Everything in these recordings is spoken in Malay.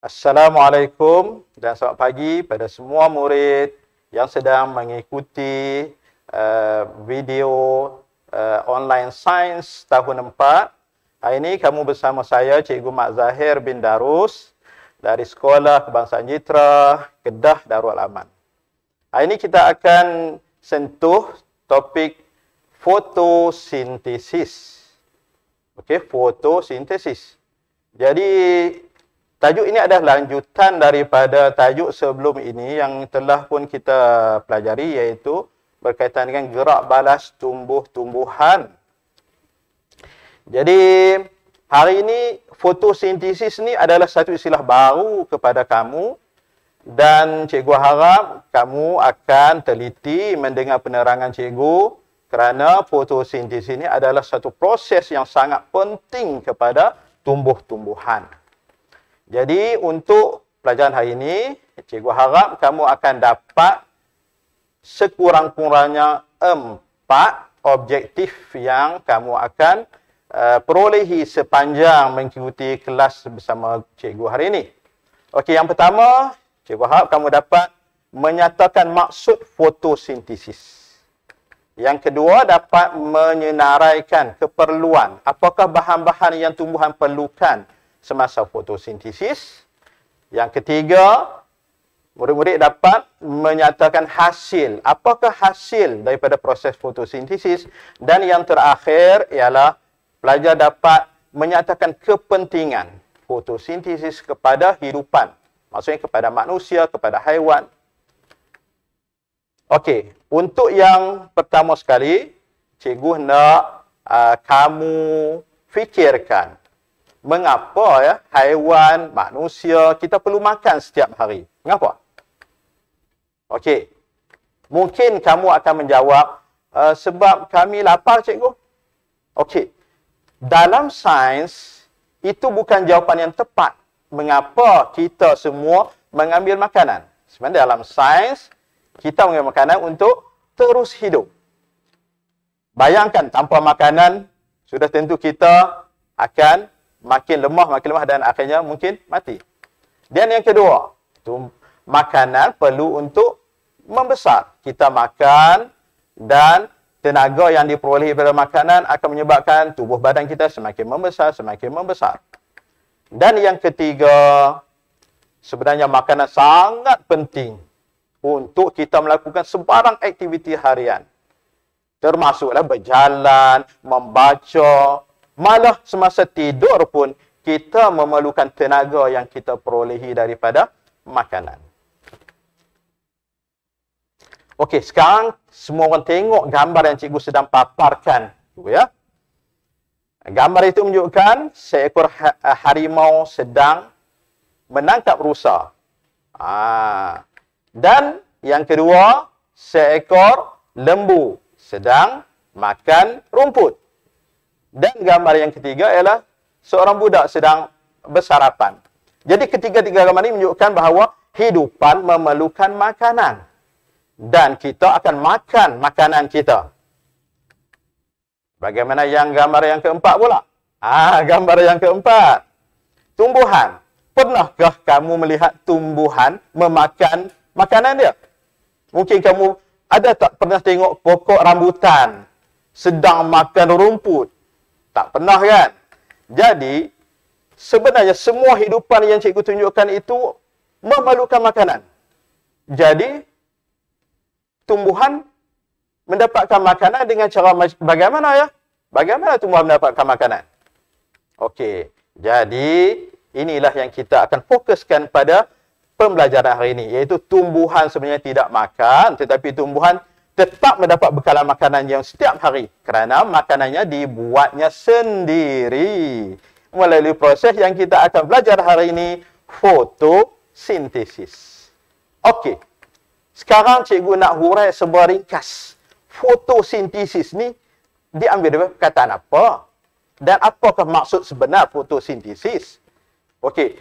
Assalamualaikum dan selamat pagi pada semua murid yang sedang mengikuti video online sains tahun 4. Hari ini kamu bersama saya, Cikgu Mak Zahir bin Darus dari Sekolah Kebangsaan Jitra, Kedah, Darul Aman. Hari ini kita akan sentuh topik fotosintesis. Okey, fotosintesis. Jadi tajuk ini adalah lanjutan daripada tajuk sebelum ini yang telah pun kita pelajari, iaitu berkaitan dengan gerak balas tumbuh-tumbuhan. Jadi hari ini fotosintesis ni adalah satu istilah baru kepada kamu dan cikgu harap kamu akan teliti mendengar penerangan cikgu kerana fotosintesis ini adalah satu proses yang sangat penting kepada tumbuh-tumbuhan. Jadi untuk pelajaran hari ini, cikgu harap kamu akan dapat sekurang-kurangnya 4 objektif yang kamu akan perolehi sepanjang mengikuti kelas bersama cikgu hari ini. Okey, yang pertama, cikgu harap kamu dapat menyatakan maksud fotosintesis. Yang kedua, dapat menyenaraikan keperluan. Apakah bahan-bahan yang tumbuhan perlukan semasa fotosintesis. Yang ketiga, murid-murid dapat menyatakan hasil. Apakah hasil daripada proses fotosintesis? Dan yang terakhir ialah pelajar dapat menyatakan kepentingan fotosintesis kepada hidupan. Maksudnya kepada manusia, kepada haiwan. Okey, untuk yang pertama sekali, cikgu nak kamu fikirkan mengapa ya haiwan, manusia kita perlu makan setiap hari? Mengapa? Okey. Mungkin kamu akan menjawab sebab kami lapar, cikgu. Okey. Dalam sains itu bukan jawapan yang tepat. Mengapa kita semua mengambil makanan? Sebenarnya dalam sains kita mengambil makanan untuk terus hidup. Bayangkan tanpa makanan sudah tentu kita akan makin lemah dan akhirnya mungkin mati. Dan yang kedua, makanan perlu untuk membesar. Kita makan dan tenaga yang diperolehi daripada makanan akan menyebabkan tubuh badan kita semakin membesar. Dan yang ketiga, sebenarnya makanan sangat penting untuk kita melakukan sebarang aktiviti harian. Termasuklah berjalan, membaca, malah semasa tidur pun kita memerlukan tenaga yang kita perolehi daripada makanan. Okey, sekarang semua orang tengok gambar yang cikgu sedang paparkan. Ya. Gambar itu menunjukkan seekor harimau sedang menangkap rusa. Dan yang kedua, seekor lembu sedang makan rumput. Dan gambar yang ketiga ialah seorang budak sedang bersarapan. Jadi ketiga-tiga gambar ini menunjukkan bahawa hidupan memerlukan makanan. Dan kita akan makan makanan kita. Bagaimana yang gambar yang keempat pula? Gambar yang keempat. Tumbuhan. Pernahkah kamu melihat tumbuhan memakan makanan dia? Mungkin kamu ada tak pernah tengok pokok rambutan sedang makan rumput? Tak pernah kan? Jadi, sebenarnya semua hidupan yang cikgu tunjukkan itu memerlukan makanan. Jadi, tumbuhan mendapatkan makanan dengan cara bagaimana ya? Bagaimana tumbuhan mendapatkan makanan? Okey, jadi inilah yang kita akan fokuskan pada pembelajaran hari ini. Iaitu tumbuhan sebenarnya tidak makan, tetapi tumbuhan tetap mendapat bekalan makanan yang setiap hari kerana makanannya dibuatnya sendiri melalui proses yang kita akan belajar hari ini, fotosintesis. Okey. Sekarang cikgu nak hurai sebuah ringkas. Fotosintesis ni diambil dari perkataan apa? Dan apakah maksud sebenar fotosintesis? Okey.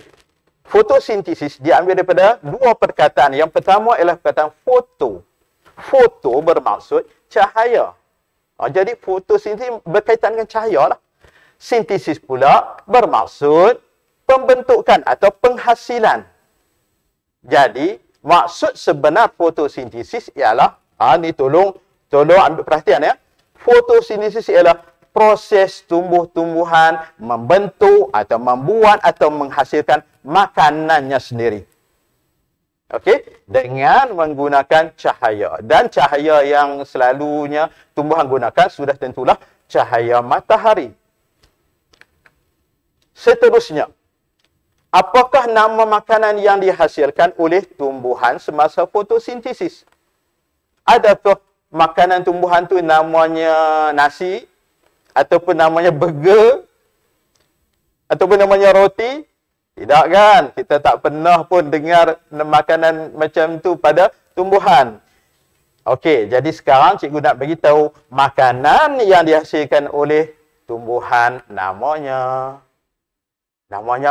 Fotosintesis diambil daripada dua perkataan. Yang pertama ialah perkataan foto. Foto bermaksud cahaya. Jadi fotosintesis berkaitan dengan cahaya lah. Sintesis pula bermaksud pembentukan atau penghasilan. Jadi, maksud sebenar fotosintesis ialah, ni tolong ambil perhatian ya. Fotosintesis ialah proses tumbuh-tumbuhan membentuk atau membuat atau menghasilkan makanannya sendiri. Okey, dengan menggunakan cahaya. Dan cahaya yang selalunya tumbuhan gunakan sudah tentulah cahaya matahari. Seterusnya, apakah nama makanan yang dihasilkan oleh tumbuhan semasa fotosintesis? Adakah makanan tumbuhan tu namanya nasi? Ataupun namanya burger? Ataupun namanya roti? Tidak kan? Kita tak pernah pun dengar makanan macam tu pada tumbuhan. Okey, jadi sekarang cikgu nak beritahu makanan yang dihasilkan oleh tumbuhan namanya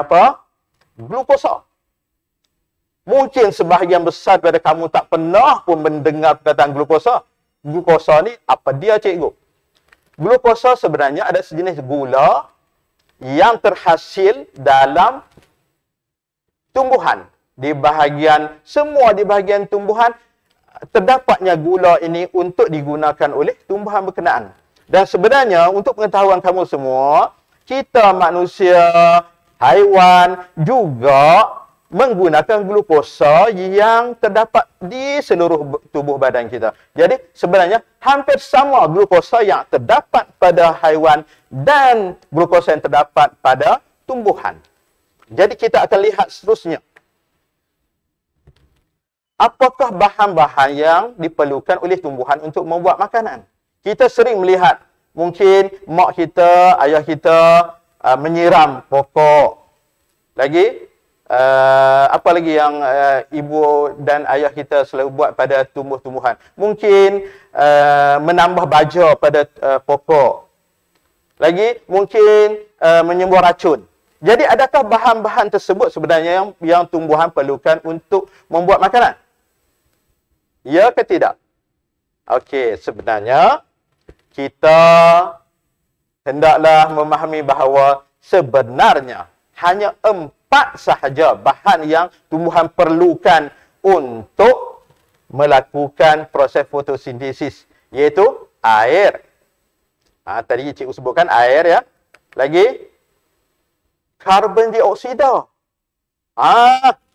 apa? Glukosa. Mungkin sebahagian besar daripada kamu tak pernah pun mendengar perkataan glukosa. Glukosa ni apa dia cikgu? Glukosa sebenarnya ada sejenis gula yang terhasil dalam tumbuhan. Semua di bahagian tumbuhan terdapatnya gula ini untuk digunakan oleh tumbuhan berkenaan. Dan sebenarnya untuk pengetahuan kamu semua, kita manusia, haiwan juga menggunakan glukosa yang terdapat di seluruh tubuh badan kita. Jadi sebenarnya hampir sama glukosa yang terdapat pada haiwan dan glukosa yang terdapat pada tumbuhan. Jadi kita akan lihat seterusnya. Apakah bahan-bahan yang diperlukan oleh tumbuhan untuk membuat makanan? Kita sering melihat mungkin mak kita, ayah kita menyiram pokok. Lagi apa lagi yang ibu dan ayah kita selalu buat pada tumbuh-tumbuhan? Mungkin menambah baja pada pokok. Lagi mungkin menyembuh racun. Jadi adakah bahan-bahan tersebut sebenarnya yang tumbuhan perlukan untuk membuat makanan? Ya ke tidak? Okey, sebenarnya kita hendaklah memahami bahawa sebenarnya hanya 4 sahaja bahan yang tumbuhan perlukan untuk melakukan proses fotosintesis, iaitu air. Tadi cikgu sebutkan air ya. Lagi karbon dioksida.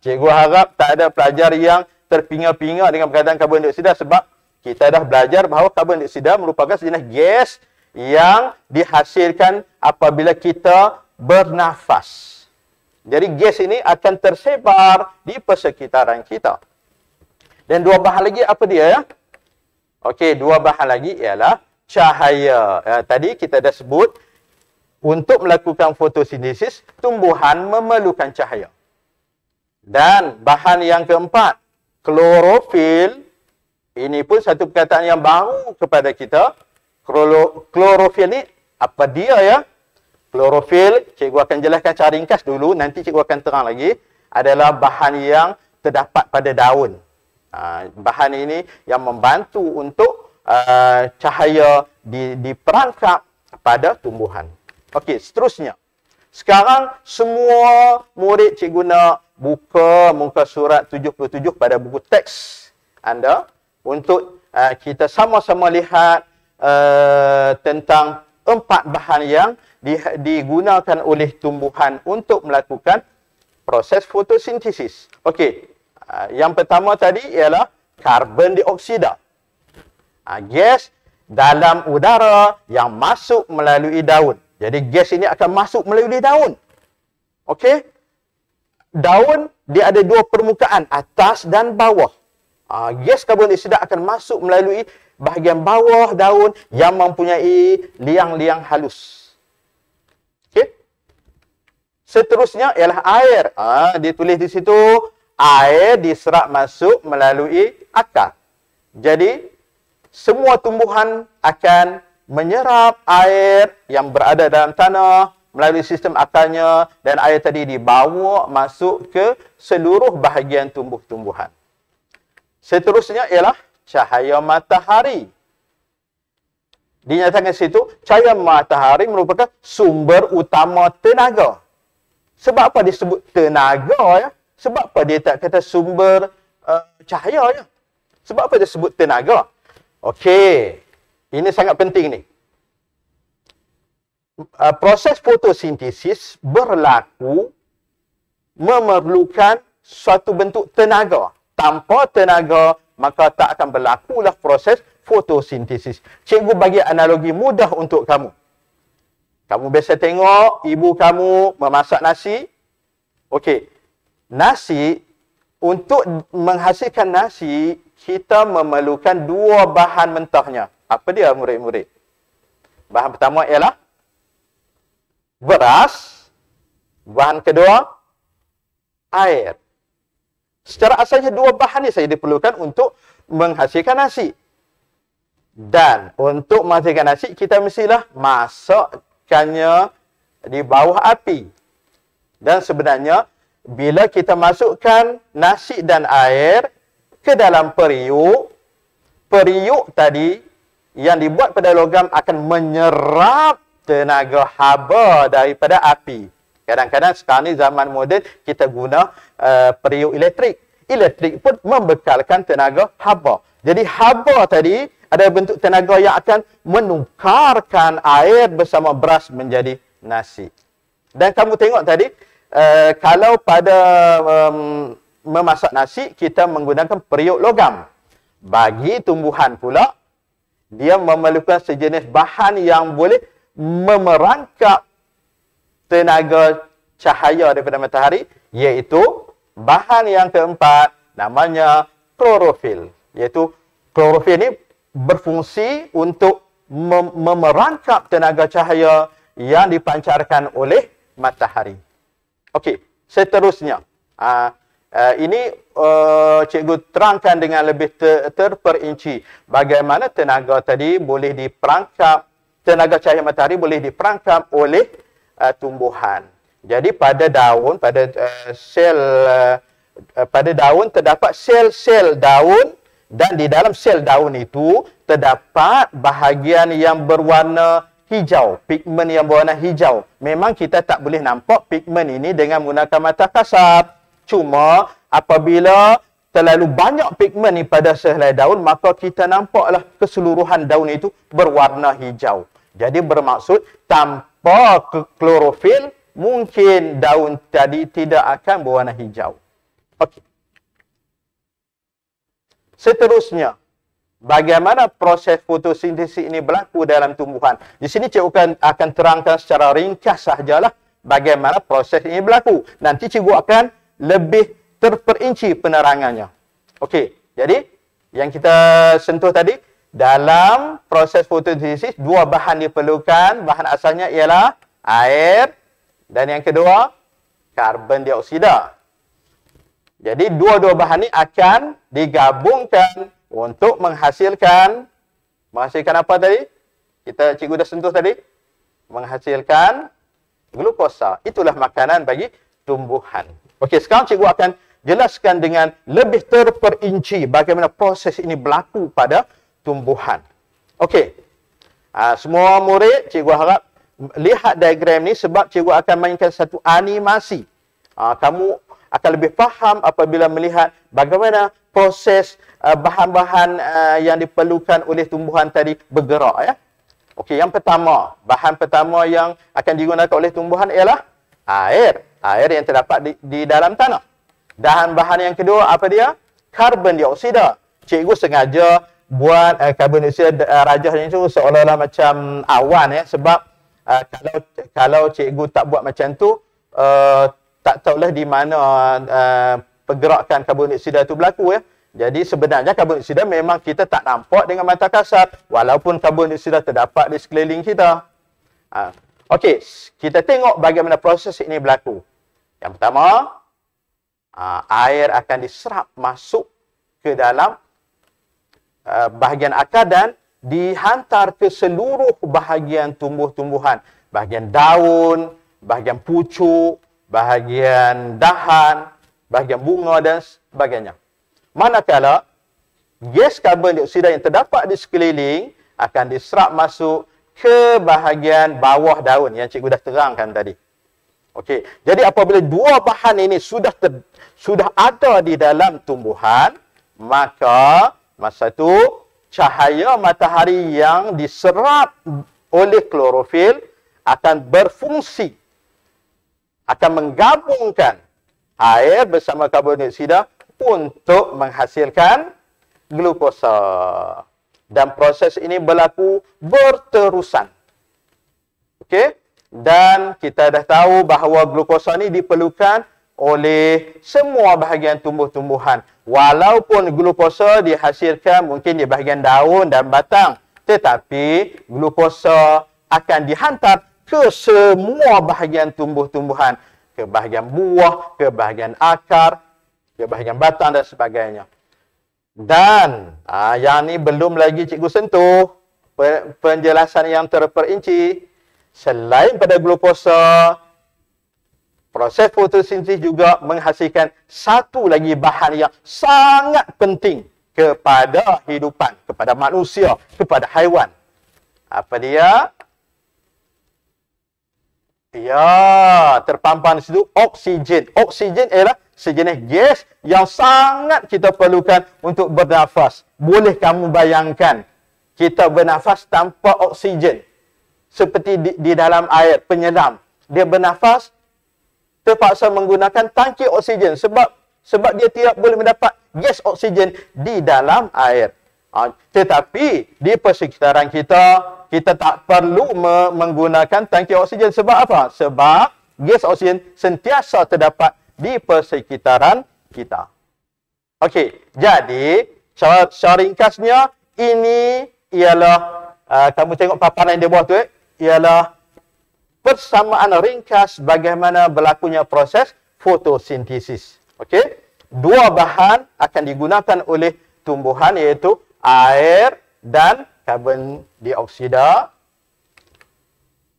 Cikgu harap tak ada pelajar yang terpinga-pinga dengan perkataan karbon dioksida sebab kita dah belajar bahawa karbon dioksida merupakan sejenis gas yang dihasilkan apabila kita bernafas. Jadi gas ini akan tersebar di persekitaran kita. Dan 2 bahan lagi apa dia ya? Okey, 2 bahan lagi ialah cahaya. Tadi kita dah sebut untuk melakukan fotosintesis, tumbuhan memerlukan cahaya. Dan bahan yang keempat, klorofil. Ini pun satu perkataan yang baru kepada kita. Klorofil ni apa dia ya? Klorofil, cikgu akan jelaskan secara ringkas dulu, nanti cikgu akan terang lagi, adalah bahan yang terdapat pada daun. Bahan ini yang membantu untuk cahaya diperangkap pada tumbuhan. Okey, seterusnya. Sekarang semua murid cikgu nak buka muka surat 77 pada buku teks anda untuk kita sama-sama lihat tentang 4 bahan yang digunakan oleh tumbuhan untuk melakukan proses fotosintesis. Okey, yang pertama tadi ialah karbon dioksida. Gas dalam udara yang masuk melalui daun. Jadi gas ini akan masuk melalui daun. Okey? Daun dia ada 2 permukaan, atas dan bawah. Gas karbon dioksida akan masuk melalui bahagian bawah daun yang mempunyai liang-liang halus. Okey? Seterusnya ialah air. Dia tulis di situ air diserap masuk melalui akar. Jadi, semua tumbuhan akan menyerap air yang berada dalam tanah melalui sistem akarnya dan air tadi dibawa masuk ke seluruh bahagian tumbuh-tumbuhan. Seterusnya ialah cahaya matahari. Dinyatakan situ, cahaya matahari merupakan sumber utama tenaga. Sebab apa disebut tenaga ya? Sebab apa dia tak kata sumber cahaya ya? Sebab apa dia sebut tenaga? Okey, ini sangat penting ni. Proses fotosintesis berlaku memerlukan suatu bentuk tenaga. Tanpa tenaga, maka tak akan berlakulah proses fotosintesis. Cikgu bagi analogi mudah untuk kamu. Kamu biasa tengok ibu kamu memasak nasi. Okey, nasi, untuk menghasilkan nasi, kita memerlukan dua bahan mentahnya. Apa dia murid-murid? Bahan pertama ialah beras. Bahan kedua, air. Secara asalnya dua bahan ini saja diperlukan untuk menghasilkan nasi. Dan untuk menghasilkan nasi, kita mestilah masukkannya di bawah api. Dan sebenarnya, bila kita masukkan nasi dan air ke dalam periuk, periuk tadi yang dibuat pada logam akan menyerap tenaga haba daripada api. Kadang-kadang sekarang ni zaman moden kita guna periuk elektrik. Elektrik pun membekalkan tenaga haba. Jadi haba tadi ada bentuk tenaga yang akan menukarkan air bersama beras menjadi nasi. Dan kamu tengok tadi, kalau pada memasak nasi, kita menggunakan periuk logam. Bagi tumbuhan pula, dia memerlukan sejenis bahan yang boleh memerangkap tenaga cahaya daripada matahari, iaitu bahan yang keempat, namanya klorofil. Iaitu klorofil ini berfungsi untuk memerangkap tenaga cahaya yang dipancarkan oleh matahari. Okey, seterusnya. Ini cikgu terangkan dengan lebih terperinci bagaimana tenaga tadi boleh diperangkap, tenaga cahaya matahari boleh diperangkap oleh tumbuhan. Jadi pada daun, pada daun terdapat sel-sel daun, dan di dalam sel daun itu terdapat bahagian yang berwarna hijau, pigmen yang berwarna hijau. Memang kita tak boleh nampak pigmen ini dengan menggunakan mata kasar. Cuma apabila terlalu banyak pigmen ini pada sehelai daun, maka kita nampaklah keseluruhan daun itu berwarna hijau. Jadi bermaksud tanpa klorofil, mungkin daun tadi tidak akan berwarna hijau. Okey. Seterusnya, bagaimana proses fotosintesis ini berlaku dalam tumbuhan? Di sini cikgu akan terangkan secara ringkas sahajalah bagaimana proses ini berlaku. Nanti cikgu akan lebih terperinci penerangannya. Okey, jadi yang kita sentuh tadi, dalam proses fotosintesis, dua bahan diperlukan. Bahan asalnya ialah air dan yang kedua, karbon dioksida. Jadi dua-dua bahan ini akan digabungkan untuk menghasilkan apa tadi? Cikgu dah sentuh tadi. Menghasilkan glukosa. Itulah makanan bagi tumbuhan. Okey, sekarang cikgu akan jelaskan dengan lebih terperinci bagaimana proses ini berlaku pada tumbuhan. Okey. Semua murid, cikgu harap lihat diagram ni sebab cikgu akan mainkan satu animasi. Kamu akan lebih faham apabila melihat bagaimana proses bahan-bahan yang diperlukan oleh tumbuhan tadi bergerak ya. Okey, yang pertama, bahan pertama yang akan digunakan oleh tumbuhan ialah air. Air yang terdapat di dalam tanah. Dan bahan yang kedua apa dia? Karbon dioksida. Cikgu sengaja buat karbon dioksida rajahnya itu seolah-olah macam awan ya, sebab kalau cikgu tak buat macam tu, tak tahulah di mana pergerakan karbon dioksida itu berlaku ya. Jadi sebenarnya karbon dioksida memang kita tak nampak dengan mata kasar, walaupun karbon dioksida terdapat di sekeliling kita. Okey, kita tengok bagaimana proses ini berlaku. Yang pertama, air akan diserap masuk ke dalam bahagian akar dan dihantar ke seluruh bahagian tumbuh-tumbuhan. Bahagian daun, bahagian pucuk, bahagian dahan, bahagian bunga dan sebagainya. Manakala gas karbon dioksida yang terdapat di sekeliling akan diserap masuk ke bahagian bawah daun yang cikgu dah terangkan tadi. Okey, jadi apabila dua bahan ini sudah ada di dalam tumbuhan, maka masa itu cahaya matahari yang diserap oleh klorofil akan berfungsi, akan menggabungkan air bersama karbon dioksida untuk menghasilkan glukosa. Dan proses ini berlaku berterusan. Okey? Dan kita dah tahu bahawa glukosa ini diperlukan oleh semua bahagian tumbuh-tumbuhan. Walaupun glukosa dihasilkan mungkin di bahagian daun dan batang, tetapi glukosa akan dihantar ke semua bahagian tumbuh-tumbuhan, ke bahagian buah, ke bahagian akar, ke bahagian batang dan sebagainya. Dan yang ni belum lagi cikgu sentuh penjelasan yang terperinci. Selain pada glukosa, proses fotosintesis juga menghasilkan satu lagi bahan yang sangat penting kepada hidupan, kepada manusia, kepada haiwan. Apa dia? Ya, terpampang di situ oksigen. Oksigen ialah sejenis gas yang sangat kita perlukan untuk bernafas. Boleh kamu bayangkan kita bernafas tanpa oksigen? Seperti di dalam air, penyelam. Dia bernafas terpaksa menggunakan tangki oksigen sebab dia tidak boleh mendapat gas oksigen di dalam air. Tetapi di persekitaran kita tak perlu menggunakan tangki oksigen. Sebab apa? Sebab gas oksigen sentiasa terdapat di persekitaran kita. Okey, jadi secara ringkasnya ini ialah kamu tengok paparan di bawah tu ialah persamaan ringkas bagaimana berlakunya proses fotosintesis. Okey, dua bahan akan digunakan oleh tumbuhan iaitu air dan karbon dioksida.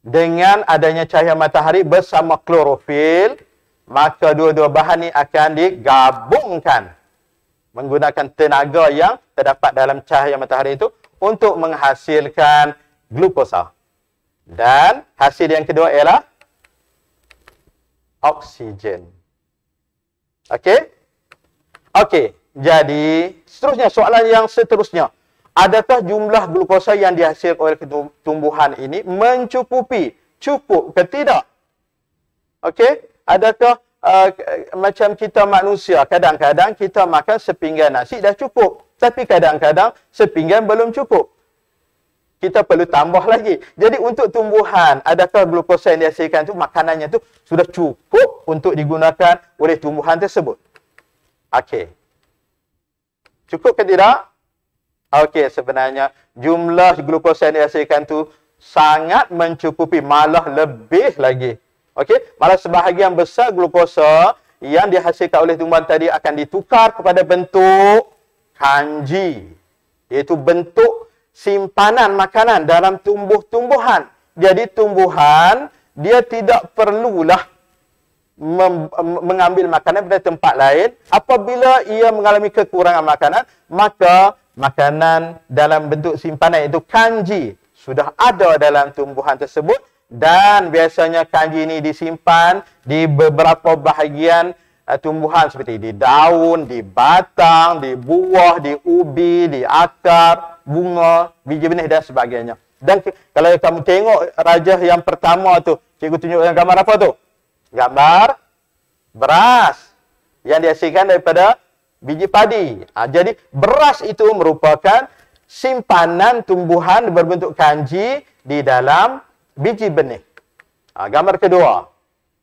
Dengan adanya cahaya matahari bersama klorofil, maka dua-dua bahan ini akan digabungkan menggunakan tenaga yang terdapat dalam cahaya matahari itu untuk menghasilkan glukosa. Dan hasil yang kedua ialah oksigen. Okey? Okey, jadi seterusnya soalan yang seterusnya. Adakah jumlah glukosa yang dihasilkan oleh tumbuhan ini mencukupi? Cukup ke tidak? Okey? Adakah macam kita manusia, kadang-kadang kita makan sepinggan nasi dah cukup. Tapi kadang-kadang sepinggan belum cukup. Kita perlu tambah lagi. Jadi untuk tumbuhan, adakah glukosa yang dihasilkan itu, makanannya itu sudah cukup untuk digunakan oleh tumbuhan tersebut? Okey. Cukup ke tidak? Okey, sebenarnya jumlah glukosa yang dihasilkan itu sangat mencukupi, malah lebih lagi. Okey, malah sebahagian besar glukosa yang dihasilkan oleh tumbuhan tadi akan ditukar kepada bentuk kanji, iaitu bentuk simpanan makanan dalam tumbuh-tumbuhan. Jadi tumbuhan dia tidak perlulah mengambil makanan dari tempat lain. Apabila ia mengalami kekurangan makanan, maka makanan dalam bentuk simpanan iaitu kanji sudah ada dalam tumbuhan tersebut. Dan biasanya kanji ini disimpan di beberapa bahagian tumbuhan seperti di daun, di batang, di buah, di ubi, di akar, bunga, biji benih dan sebagainya. Dan kalau kamu tengok rajah yang pertama tu, cikgu tunjukkan gambar apa tu? Gambar beras yang dihasilkan daripada biji padi. Jadi beras itu merupakan simpanan tumbuhan berbentuk kanji di dalam biji benih. Gambar kedua,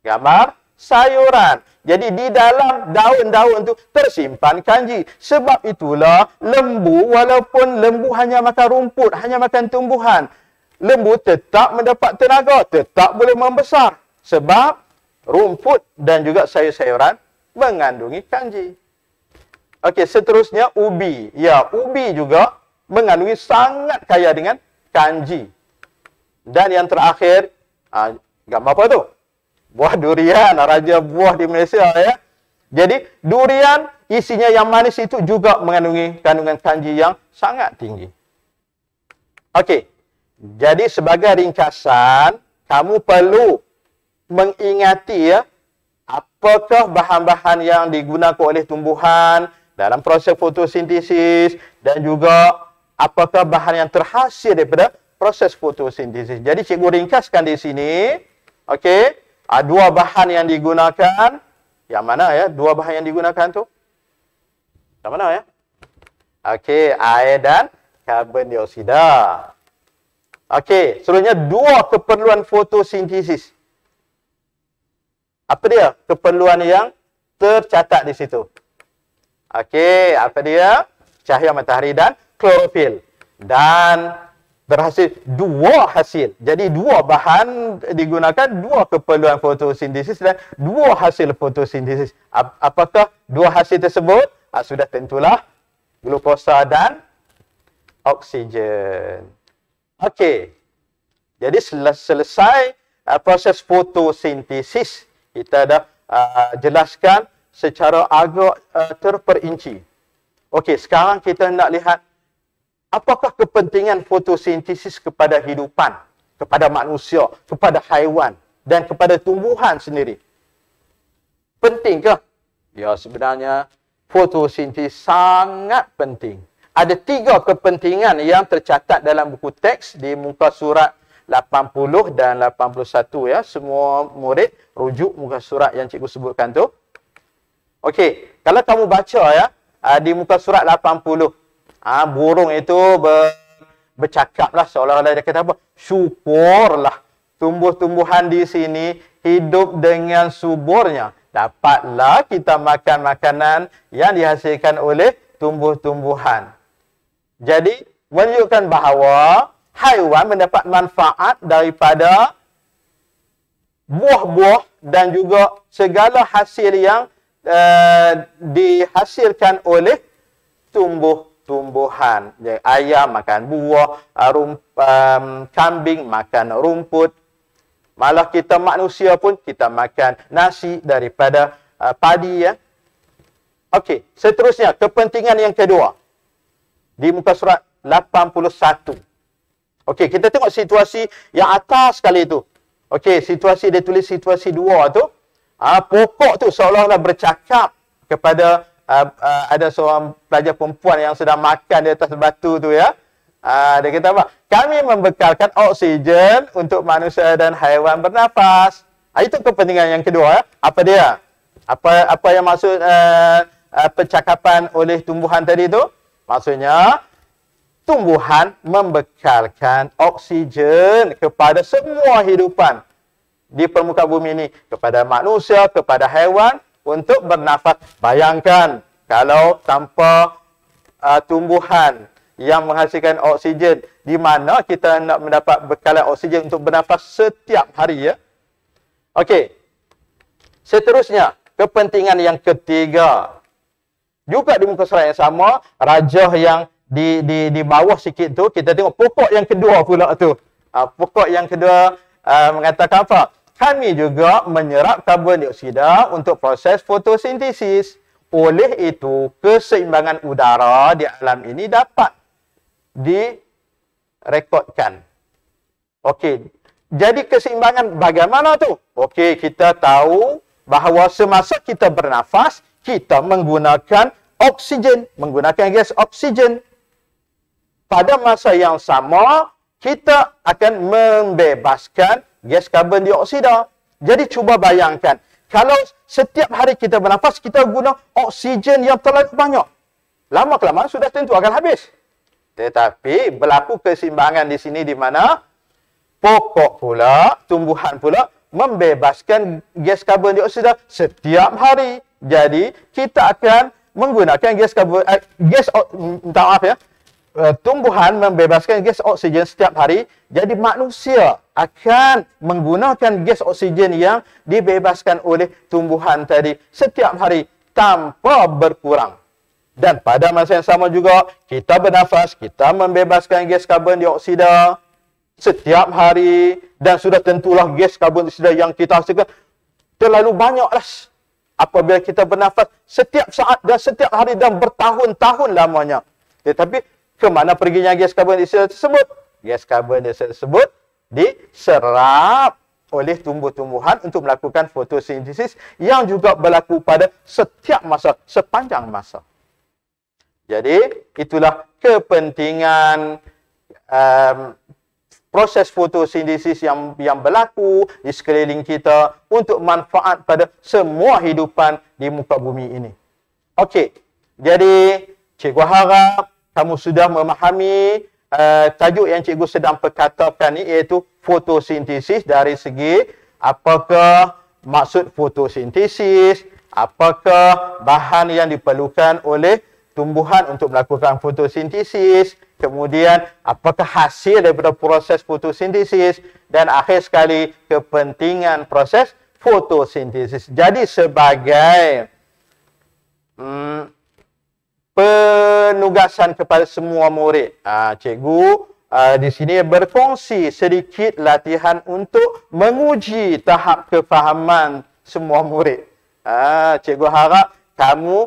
gambar sayuran. Jadi di dalam daun-daun itu tersimpan kanji. Sebab itulah lembu, walaupun lembu hanya makan rumput, hanya makan tumbuhan, lembu tetap mendapat tenaga, tetap boleh membesar. Sebab rumput dan juga sayur-sayuran mengandungi kanji. Okey, seterusnya ubi. Ya, ubi juga mengandungi sangat kaya dengan kanji. Dan yang terakhir, gambar apa tu? Buah durian, raja buah di Malaysia ya. Jadi, durian isinya yang manis itu juga mengandungi kandungan kanji yang sangat tinggi. Okey. Jadi sebagai ringkasan, kamu perlu mengingati ya, apakah bahan-bahan yang digunakan oleh tumbuhan dalam proses fotosintesis dan juga apakah bahan yang terhasil daripada proses fotosintesis. Jadi cikgu ringkaskan di sini. Okey, dua bahan yang digunakan. Yang mana ya? Dua bahan yang digunakan tu? Yang mana ya? Okey, air dan karbon dioksida. Okey, seterusnya dua keperluan fotosintesis. Apa dia? Keperluan yang tercatat di situ. Okey, apa dia? Cahaya matahari dan klorofil. Dan berhasil dua hasil. Jadi dua bahan digunakan, dua keperluan fotosintesis dan dua hasil fotosintesis. Apakah dua hasil tersebut? Sudah tentulah glukosa dan oksigen. Okey. Jadi selesai proses fotosintesis, kita dah jelaskan secara agak terperinci. Okey, sekarang kita nak lihat apakah kepentingan fotosintesis kepada hidupan, kepada manusia, kepada haiwan dan kepada tumbuhan sendiri. Pentingkah? Ya, sebenarnya fotosintesis sangat penting. Ada 3 kepentingan yang tercatat dalam buku teks di muka surat 80 dan 81 ya. Semua murid rujuk muka surat yang cikgu sebutkan tu. Okey, kalau kamu baca ya, di muka surat 80, burung itu bercakaplah seolah-olah dia kata apa? Syukurlah tumbuh-tumbuhan di sini hidup dengan suburnya. Dapatlah kita makan makanan yang dihasilkan oleh tumbuh-tumbuhan. Jadi, menunjukkan bahawa haiwan mendapat manfaat daripada buah-buah dan juga segala hasil yang dihasilkan oleh tumbuh-tumbuhan. Ayam makan buah, kambing makan rumput. Malah kita manusia pun kita makan nasi daripada padi ya. Okey, seterusnya kepentingan yang kedua. Di muka surat 81. Okey, kita tengok situasi yang atas sekali tu. Okey, situasi dia tulis situasi 2 tu. Pokok tu seolah-olah bercakap kepada ada seorang pelajar perempuan yang sedang makan di atas batu tu ya. Dia kata apa? Kami membekalkan oksigen untuk manusia dan haiwan bernafas. Itu kepentingan yang kedua ya. Apa dia? Apa yang maksud percakapan oleh tumbuhan tadi tu? Maksudnya, tumbuhan membekalkan oksigen kepada semua hidupan di permukaan bumi ini. Kepada manusia, kepada haiwan untuk bernafas. Bayangkan, kalau tanpa tumbuhan yang menghasilkan oksigen, di mana kita nak mendapat bekalan oksigen untuk bernafas setiap hari ya. Okey. Seterusnya, kepentingan yang ketiga. Juga di muka surat yang sama, rajah yang di bawah sikit tu, kita tengok pokok yang kedua pula tu. Pokok yang kedua mengatakan apa? Kami juga menyerap karbon dioksida untuk proses fotosintesis. Oleh itu, keseimbangan udara di alam ini dapat direkodkan. Okey. Jadi keseimbangan bagaimana tu? Okey, kita tahu bahawa semasa kita bernafas, kita menggunakan oksigen, menggunakan gas oksigen. Pada masa yang sama, kita akan membebaskan gas karbon dioksida. Jadi cuba bayangkan, kalau setiap hari kita bernafas, kita guna oksigen yang terlalu banyak. Lama-kelamaan sudah tentu akan habis. Tetapi berlaku keseimbangan di sini di mana pokok pula, tumbuhan pula membebaskan gas karbon dioksida setiap hari. Jadi kita akan menggunakan tumbuhan membebaskan gas oksigen setiap hari, jadi manusia akan menggunakan gas oksigen yang dibebaskan oleh tumbuhan tadi setiap hari tanpa berkurang. Dan pada masa yang sama juga, kita bernafas, kita membebaskan gas karbon dioksida setiap hari, dan sudah tentulah gas karbon dioksida yang kita hasilkan terlalu banyaklah apabila kita bernafas setiap saat dan setiap hari dan bertahun-tahun lamanya. Tetapi ke mana perginya gas karbon dioksida tersebut? Gas karbon dioksida tersebut diserap oleh tumbuh-tumbuhan untuk melakukan fotosintesis yang juga berlaku pada setiap masa, sepanjang masa. Jadi, itulah kepentingan proses fotosintesis yang berlaku di sekeliling kita untuk manfaat pada semua hidupan di muka bumi ini. Okey, jadi cikgu harap kamu sudah memahami tajuk yang cikgu sedang perkatakan ni, iaitu fotosintesis dari segi apakah maksud fotosintesis, apakah bahan yang diperlukan oleh tumbuhan untuk melakukan fotosintesis, kemudian apakah hasil daripada proses fotosintesis, dan akhir sekali kepentingan proses fotosintesis. Jadi sebagai penugasan kepada semua murid, cikgu di sini berkongsi sedikit latihan untuk menguji tahap kefahaman semua murid. Cikgu harap kamu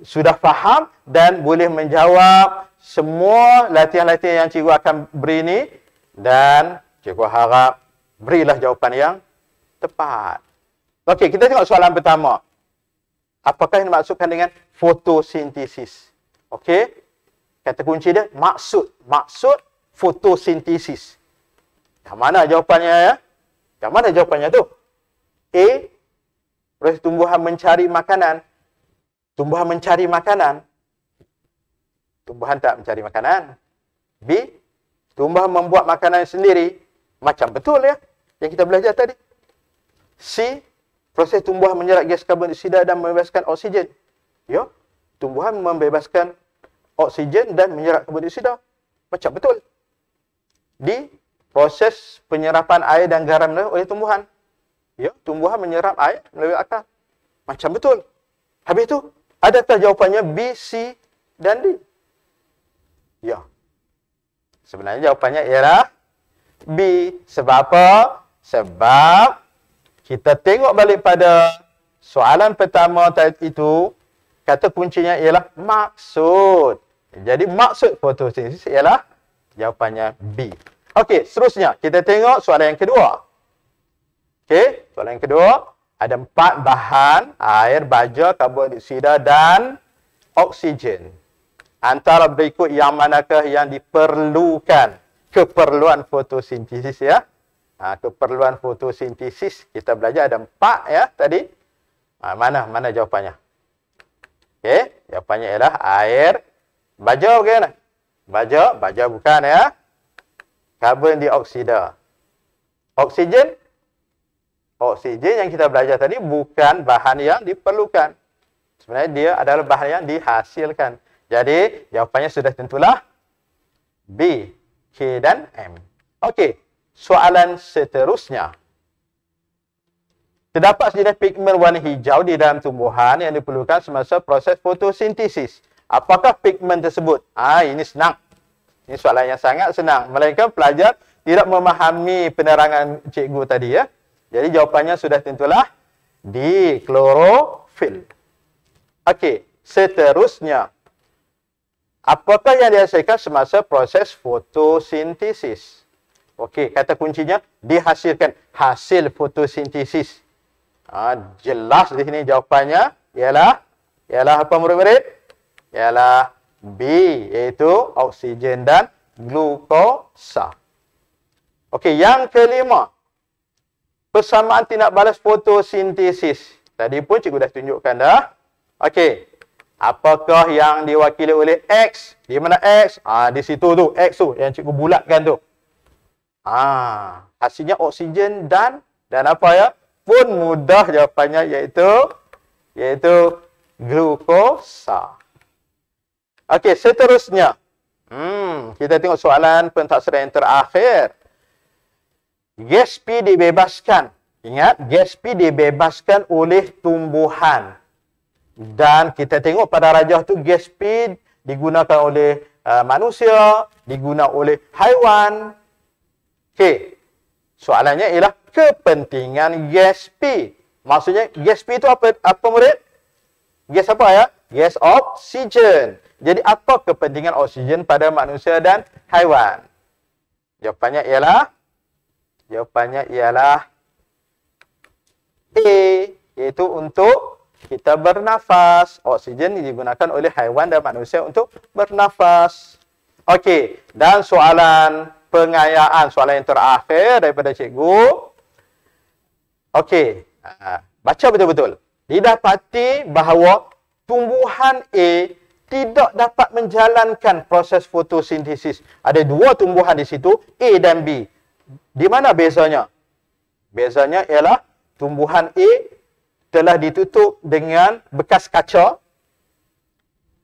sudah faham dan boleh menjawab semua latihan-latihan yang cikgu akan beri ini, dan cikgu harap berilah jawapan yang tepat. Okey, kita tengok soalan pertama. Apakah yang dimaksudkan dengan fotosintesis? Okey, kata kunci dia maksud fotosintesis. Yang mana jawapannya ya? Yang mana jawapannya tu? A, proses tumbuhan mencari makanan. Tumbuhan mencari makanan. Tumbuhan tak mencari makanan. B, tumbuhan membuat makanan sendiri. Macam betul ya yang kita belajar tadi. C, proses tumbuhan menyerap gas karbon dioksida dan membebaskan oksigen. Ya, tumbuhan membebaskan oksigen dan menyerap karbon dioksida. Macam betul. D, proses penyerapan air dan garam oleh tumbuhan. Ya, tumbuhan menyerap air melalui akar. Macam betul. Habis tu, adakah jawapannya B, C dan D? Ya. Sebenarnya jawapannya ialah B. Sebab apa? Sebab kita tengok balik pada soalan pertama tadi itu, kata kuncinya ialah maksud. Jadi maksud fotosintesis ialah jawapannya B. Okey, seterusnya kita tengok soalan yang kedua. Okey, soalan yang kedua. Ada 4 bahan, air, baja, karbon dioksida dan oksigen. Antara berikut yang manakah yang diperlukan? Keperluan fotosintesis ya. Keperluan fotosintesis kita belajar ada 4 ya tadi. Mana jawapannya? Okey, jawapannya ialah air, baja bukan? Baja bukan ya. Karbon dioksida. Oksigen yang kita belajar tadi bukan bahan yang diperlukan. Sebenarnya dia adalah bahan yang dihasilkan. Jadi, jawapannya sudah tentulah B, K dan M. Okey, soalan seterusnya. Terdapat sejenis pigmen warna hijau di dalam tumbuhan yang diperlukan semasa proses fotosintesis. Apakah pigmen tersebut? Ini senang. Ini soalan yang sangat senang. Melainkan pelajar tidak memahami penerangan cikgu tadi ya. Jadi jawapannya sudah tentulah D, klorofil. Okey, seterusnya. Apakah yang dihasilkan semasa proses fotosintesis? Okey, kata kuncinya dihasilkan hasil fotosintesis. Jelas di sini jawapannya ialah apa murid-murid? Ialah B, iaitu oksigen dan glukosa. Okey, yang kelima. Persamaan tindak balas fotosintesis. Tadi pun cikgu dah tunjukkan dah. Okey. Apakah yang diwakili oleh X? Di mana X? Di situ tu. X tu yang cikgu bulatkan tu. Hasilnya oksigen dan apa ya? Pun mudah jawapannya iaitu glukosa. Okey, seterusnya. Kita tengok soalan pentaksira yang terakhir. Gas P dibebaskan. Ingat, gas P dibebaskan oleh tumbuhan. Dan kita tengok pada rajah tu gas P digunakan oleh manusia, digunakan oleh haiwan. Okey. Soalannya ialah kepentingan gas P. Maksudnya gas P itu apa murid? Gas apa ya? Gas oksigen. Jadi apa kepentingan oksigen pada manusia dan haiwan? Jawapannya ialah A, iaitu untuk kita bernafas. Oksigen digunakan oleh haiwan dan manusia untuk bernafas. Okey, dan soalan pengayaan, soalan yang terakhir daripada cikgu. Okey, baca betul-betul. Didapati bahawa tumbuhan A tidak dapat menjalankan proses fotosintesis. Ada dua tumbuhan di situ, A dan B. Di mana bezanya? Bezanya ialah tumbuhan A telah ditutup dengan bekas kaca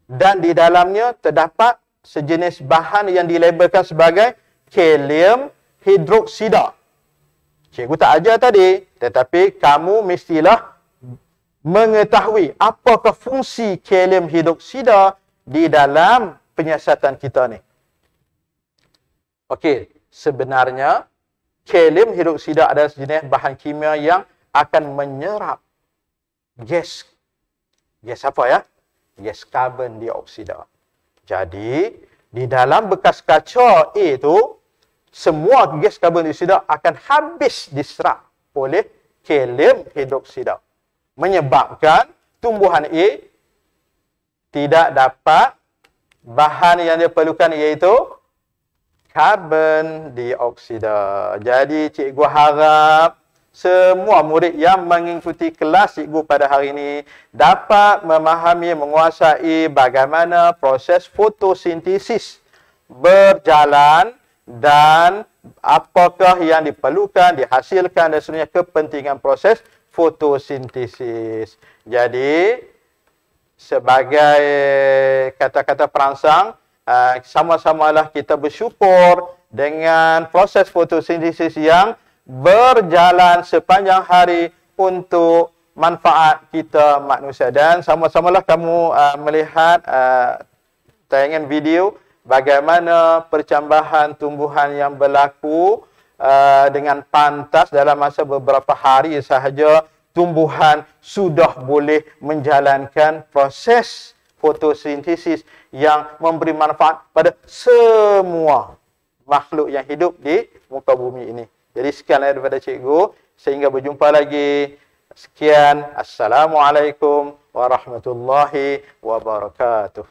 dan di dalamnya terdapat sejenis bahan yang dilabelkan sebagai kalium hidroksida. Cikgu tak ajar tadi, tetapi kamu mestilah mengetahui apakah fungsi kalium hidroksida di dalam penyiasatan kita ni. Okey, sebenarnya kalium hidroksida adalah sejenis bahan kimia yang akan menyerap gas. Gas apa ya? Gas karbon dioksida. Jadi, di dalam bekas kaca A itu, semua gas karbon dioksida akan habis diserap oleh kalium hidroksida. Menyebabkan tumbuhan A tidak dapat bahan yang dia perlukan, iaitu karbon dioksida. Jadi cikgu harap semua murid yang mengikuti kelas cikgu pada hari ini dapat memahami, menguasai bagaimana proses fotosintesis berjalan dan apakah yang diperlukan, dihasilkan dan seterusnya, kepentingan proses fotosintesis. Jadi, sebagai kata-kata perangsang, sama-samalah kita bersyukur dengan proses fotosintesis yang berjalan sepanjang hari untuk manfaat kita manusia. Dan sama-samalah kamu melihat tayangan video bagaimana percambahan tumbuhan yang berlaku dengan pantas dalam masa beberapa hari sahaja. Tumbuhan sudah boleh menjalankan proses fotosintesis yang memberi manfaat pada semua makhluk yang hidup di muka bumi ini. Jadi sekian daripada cikgu. Sehingga berjumpa lagi. Sekian. Assalamualaikum warahmatullahi wabarakatuh.